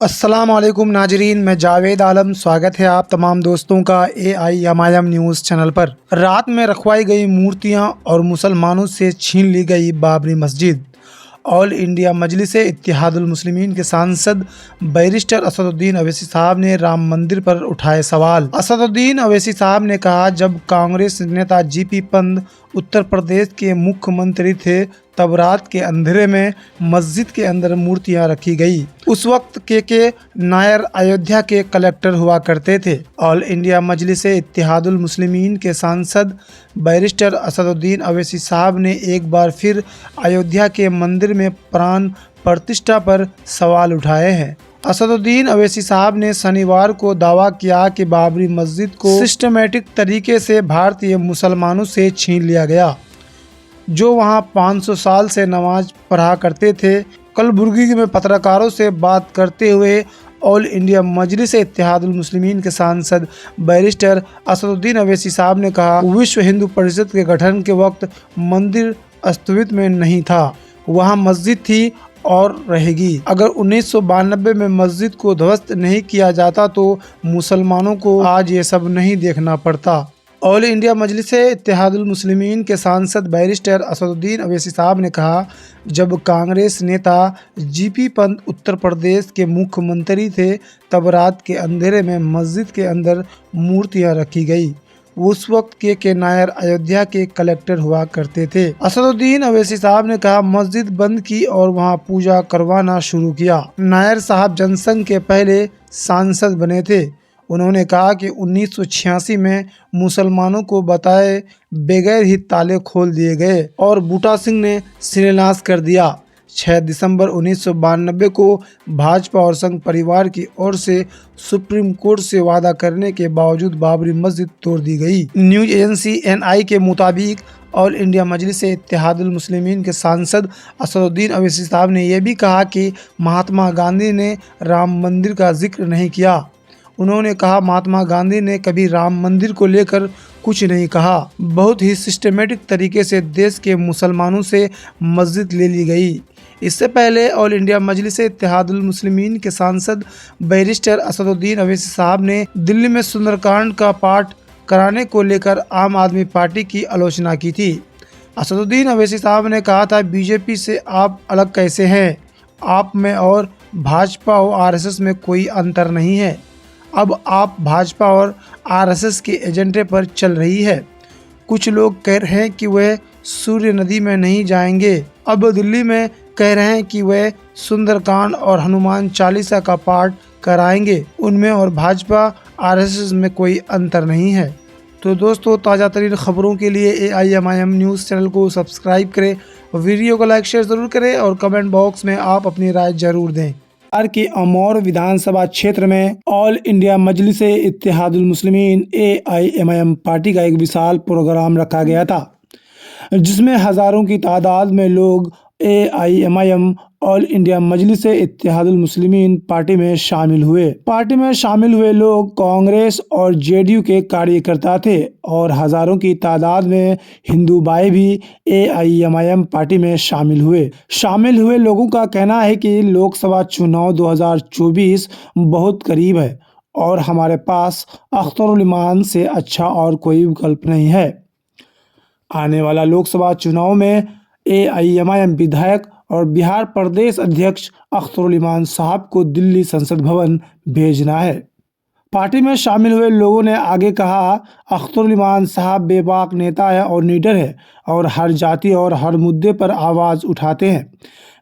अस्सलाम वालेकुम नाजरीन, मैं जावेद आलम। स्वागत है आप तमाम दोस्तों का AIMIM न्यूज़ चैनल पर। रात में रखवाई गई मूर्तियां और मुसलमानों से छीन ली गई बाबरी मस्जिद। ऑल इंडिया मजलिस इत्तेहादुल मुस्लिमीन के सांसद बैरिस्टर असदुद्दीन अवैसी साहब ने राम मंदिर पर उठाए सवाल। असदुद्दीन अवैसी साहब ने कहा, जब कांग्रेस नेता GP पंत उत्तर प्रदेश के मुख्यमंत्री थे तब रात के अंधेरे में मस्जिद के अंदर मूर्तियां रखी गई। उस वक्त के नायर अयोध्या के कलेक्टर हुआ करते थे। ऑल इंडिया मजलिस इत्तेहादुल मुस्लिमीन के सांसद बैरिस्टर असदुद्दीन अवैसी साहब ने एक बार फिर अयोध्या के मंदिर में प्राण प्रतिष्ठा पर सवाल उठाए हैं। असदुद्दीन अवैसी साहब ने शनिवार को दावा किया कि बाबरी मस्जिद को सिस्टमैटिक तरीके से भारतीय मुसलमानों से छीन लिया गया, जो वहां 500 साल से नमाज पढ़ा करते थे। कलबुर्गी में पत्रकारों से बात करते हुए ऑल इंडिया मजलिस इत्तेहादुल मुस्लिमीन के सांसद बैरिस्टर असदुद्दीन अवैसी साहब ने कहा, विश्व हिंदू परिषद के गठन के वक्त मंदिर अस्तित्व में नहीं था, वहां मस्जिद थी और रहेगी। अगर 1992 में मस्जिद को ध्वस्त नहीं किया जाता तो मुसलमानों को आज ये सब नहीं देखना पड़ता। ऑल इंडिया मजलिस इत्तेहादुल मुस्लिमीन के सांसद बैरिस्टर असदुद्दीन अवैसी साहब ने कहा, जब कांग्रेस नेता GP पंत उत्तर प्रदेश के मुख्यमंत्री थे तब रात के अंधेरे में मस्जिद के अंदर मूर्तियां रखी गई। उस वक्त के नायर अयोध्या के कलेक्टर हुआ करते थे। असदुद्दीन अवैसी साहब ने कहा, मस्जिद बंद की और वहां पूजा करवाना शुरू किया। नायर साहब जनसंघ के पहले सांसद बने थे। उन्होंने कहा कि 1986 में मुसलमानों को बताए बगैर ही ताले खोल दिए गए और बूटा सिंह ने शिलान्यास कर दिया। 6 दिसंबर 1992 को भाजपा और संघ परिवार की ओर से सुप्रीम कोर्ट से वादा करने के बावजूद बाबरी मस्जिद तोड़ दी गई। न्यूज एजेंसी NI के मुताबिक ऑल इंडिया मजलिस इत्तेहादुल मुस्लिमीन के सांसद असदुद्दीन अवैसी साहब ने यह भी कहा कि महात्मा गांधी ने राम मंदिर का जिक्र नहीं किया। उन्होंने कहा, महात्मा गांधी ने कभी राम मंदिर को लेकर कुछ नहीं कहा। बहुत ही सिस्टमेटिक तरीके से देश के मुसलमानों से मस्जिद ले ली गई। इससे पहले ऑल इंडिया मजलिस इत्तेहादुल मुस्लिमीन के सांसद बैरिस्टर असदुद्दीन अवैसी साहब ने दिल्ली में सुंदरकांड का पाठ कराने को लेकर आम आदमी पार्टी की आलोचना की थी। असदुद्दीन अवैसी साहब ने कहा था, BJP से आप अलग कैसे हैं? आप में और भाजपा और RSS में कोई अंतर नहीं है। अब आप भाजपा और RSS के एजेंडे पर चल रही है। कुछ लोग कह रहे हैं कि वह सूर्य नदी में नहीं जाएंगे। अब दिल्ली में कह रहे हैं कि वह सुंदरकांड और हनुमान चालीसा का पाठ कराएंगे। उनमें और भाजपा RSS में कोई अंतर नहीं है। तो दोस्तों, ताज़ा तरीन खबरों के लिए AIMIM न्यूज़ चैनल को सब्सक्राइब करें, वीडियो को लाइक शेयर ज़रूर करें और कमेंट बॉक्स में आप अपनी राय जरूर दें। बिहार के अमौर विधानसभा क्षेत्र में ऑल इंडिया मजलिस इत्तेहादुल मुस्लिमीन AIMIM पार्टी का एक विशाल प्रोग्राम रखा गया था, जिसमें हजारों की तादाद में लोग AIMIM ऑल इंडिया मजलिस इत्तेहादुल मुस्लिमीन पार्टी में शामिल हुए। पार्टी में शामिल हुए लोग कांग्रेस और JDU के कार्यकर्ता थे और हजारों की तादाद में हिंदू भाई भी AIMIM पार्टी में शामिल हुए। शामिल हुए लोगों का कहना है कि लोकसभा चुनाव 2024 बहुत करीब है और हमारे पास अख्तरुल इमान से अच्छा और कोई विकल्प नहीं है। आने वाला लोकसभा चुनाव में AIMIM विधायक और बिहार प्रदेश अध्यक्ष अख्तरुल इमान साहब को दिल्ली संसद भवन भेजना है। पार्टी में शामिल हुए लोगों ने आगे कहा, अख्तरुल इमान साहब बेबाक नेता है और लीडर है और हर जाति और हर मुद्दे पर आवाज़ उठाते हैं।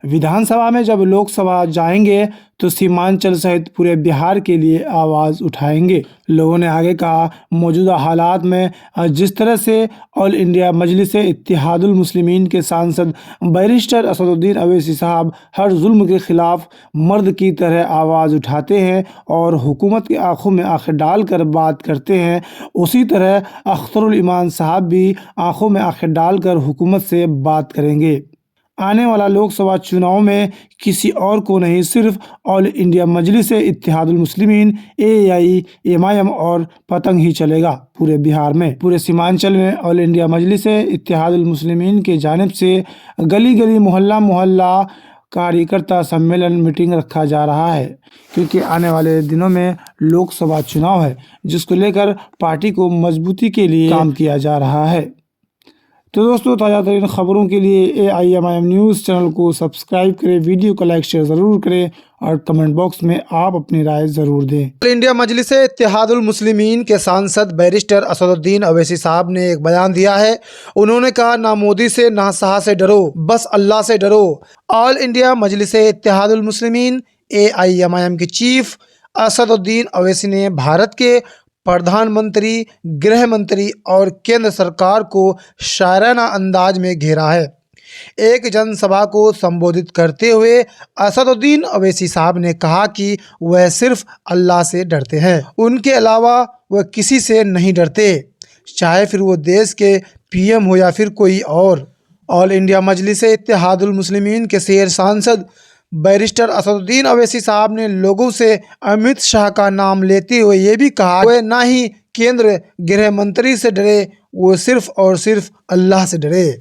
विधानसभा में जब लोकसभा जाएंगे तो सीमांचल सहित पूरे बिहार के लिए आवाज़ उठाएंगे। लोगों ने आगे कहा, मौजूदा हालात में जिस तरह से ऑल इंडिया मजलिस इत्तेहादुल मुस्लिमीन के सांसद बैरिस्टर असदुद्दीन अवैसी साहब हर जुल्म के खिलाफ मर्द की तरह आवाज़ उठाते हैं और हुकूमत की आंखों में आंखें डालकर बात करते हैं, उसी तरह अख्तरुल इमान साहब भी आंखों में आंखें डालकर हुकूमत से बात करेंगे। आने वाला लोकसभा चुनाव में किसी और को नहीं, सिर्फ ऑल इंडिया मजलिस इत्तेहादुल मुस्लिमीन AIMIM और पतंग ही चलेगा पूरे बिहार में। पूरे सीमांचल में ऑल इंडिया मजलिस इत्तेहादुल मुस्लिमीन के जानिब से गली गली मोहल्ला मोहल्ला कार्यकर्ता सम्मेलन मीटिंग रखा जा रहा है, क्योंकि आने वाले दिनों में लोकसभा चुनाव है, जिसको लेकर पार्टी को मजबूती के लिए काम किया जा रहा है। तो दोस्तों, ताज़ा तरीन खबरों के लिए AIMIM न्यूज़ चैनल को सब्सक्राइब करें, वीडियो को लाइक शेयर ज़रूर करें और कमेंट बॉक्स में आप अपनी राय ज़रूर दें। इंडिया मजलिस इत्तेहादुल मुस्लिमीन के सांसद बैरिस्टर असदुद्दीन अवैसी साहब ने एक बयान दिया है। उन्होंने कहा, ना मोदी से ना शाह से डरो, बस अल्लाह से डरो। ऑल इंडिया मजलिस इत्तेहादुल मुस्लिमीन AIMIM के चीफ असदुद्दीन अवैसी ने भारत के प्रधानमंत्री, गृह मंत्री और केंद्र सरकार को शायराना अंदाज में घेरा है। एक जनसभा को संबोधित करते हुए असदुद्दीन अवैसी साहब ने कहा कि वह सिर्फ अल्लाह से डरते हैं, उनके अलावा वह किसी से नहीं डरते, चाहे फिर वो देश के PM हो या फिर कोई और। ऑल इंडिया मजलिस इत्तेहादुल मुस्लिमीन के शेर सांसद बैरिस्टर असदुद्दीन अवैसी साहब ने लोगों से अमित शाह का नाम लेते हुए ये भी कहा, वह ना ही केंद्र गृह मंत्री से डरे, वो सिर्फ और सिर्फ अल्लाह से डरे।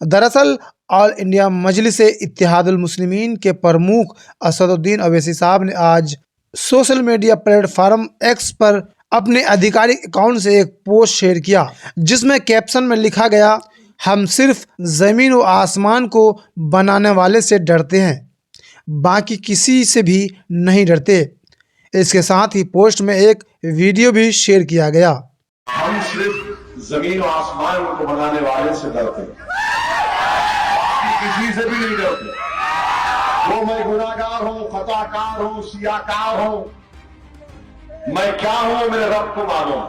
दरअसल ऑल इंडिया मजलिस इत्तेहादुल मुस्लिमीन के प्रमुख असदुद्दीन अवैसी साहब ने आज सोशल मीडिया प्लेटफॉर्म X पर अपने आधिकारिक अकाउंट से एक पोस्ट शेयर किया, जिसमें कैप्शन में लिखा गया, हम सिर्फ ज़मीन व आसमान को बनाने वाले से डरते हैं, बाकी किसी से भी नहीं डरते। इसके साथ ही पोस्ट में एक वीडियो भी शेयर किया गया। हम सिर्फ जमीन और आसमान को बनाने वाले से डरते हैं, किसी से भी नहीं डरते। वो मैं गुनाहगार हूं, खताकार हूं, सियाकार हूं, मैं क्या हूं, मेरे रब को मानो।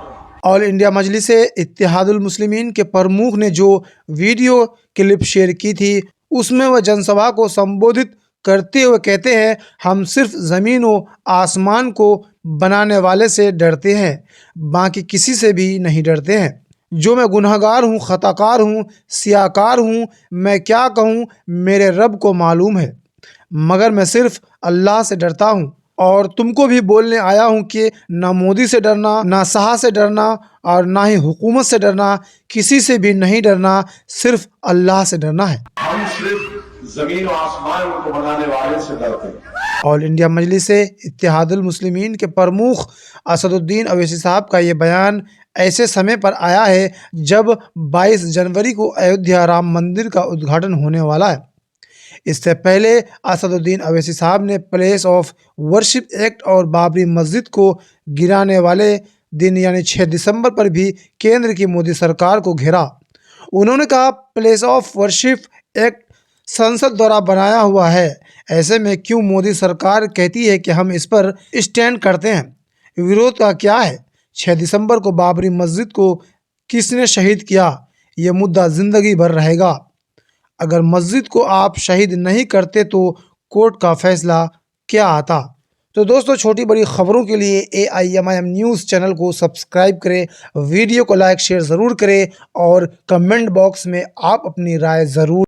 ऑल इंडिया मजलिस इत्तेहादुल मुस्लिमीन के प्रमुख ने जो वीडियो क्लिप शेयर की थी, उसमें वह जनसभा को संबोधित करते हुए कहते हैं, हम सिर्फ ज़मीन व आसमान को बनाने वाले से डरते हैं, बाकी किसी से भी नहीं डरते हैं। जो मैं गुनहगार हूँ, खताकार हूँ, सियाकार हूँ, मैं क्या कहूँ, मेरे रब को मालूम है, मगर मैं सिर्फ अल्लाह से डरता हूँ। और तुमको भी बोलने आया हूँ कि ना मोदी से डरना, ना शाह से डरना और ना ही हुकूमत से डरना, किसी से भी नहीं डरना, सिर्फ अल्लाह से डरना है। हम सिर्फ जमीन और आसमान को बनाने वाले से डरते हैं। ऑल इंडिया मजलिस इत्तेहादुल मुस्लिमीन के प्रमुख असदुद्दीन अवैसी साहब का ये बयान ऐसे समय पर आया है जब 22 जनवरी को अयोध्या राम मंदिर का उद्घाटन होने वाला है। इससे पहले असदुद्दीन अवैसी साहब ने प्लेस ऑफ वर्शिप एक्ट और बाबरी मस्जिद को गिराने वाले दिन यानी 6 दिसंबर पर भी केंद्र की मोदी सरकार को घेरा। उन्होंने कहा, प्लेस ऑफ वर्शिप एक्ट संसद द्वारा बनाया हुआ है, ऐसे में क्यों मोदी सरकार कहती है कि हम इस पर स्टैंड करते हैं, विरोध का क्या है। 6 दिसंबर को बाबरी मस्जिद को किसने शहीद किया, ये मुद्दा ज़िंदगी भर रहेगा। अगर मस्जिद को आप शहीद नहीं करते तो कोर्ट का फैसला क्या आता। तो दोस्तों, छोटी बड़ी खबरों के लिए AIMIM न्यूज़ चैनल को सब्सक्राइब करें, वीडियो को लाइक शेयर ज़रूर करें और कमेंट बॉक्स में आप अपनी राय ज़रूर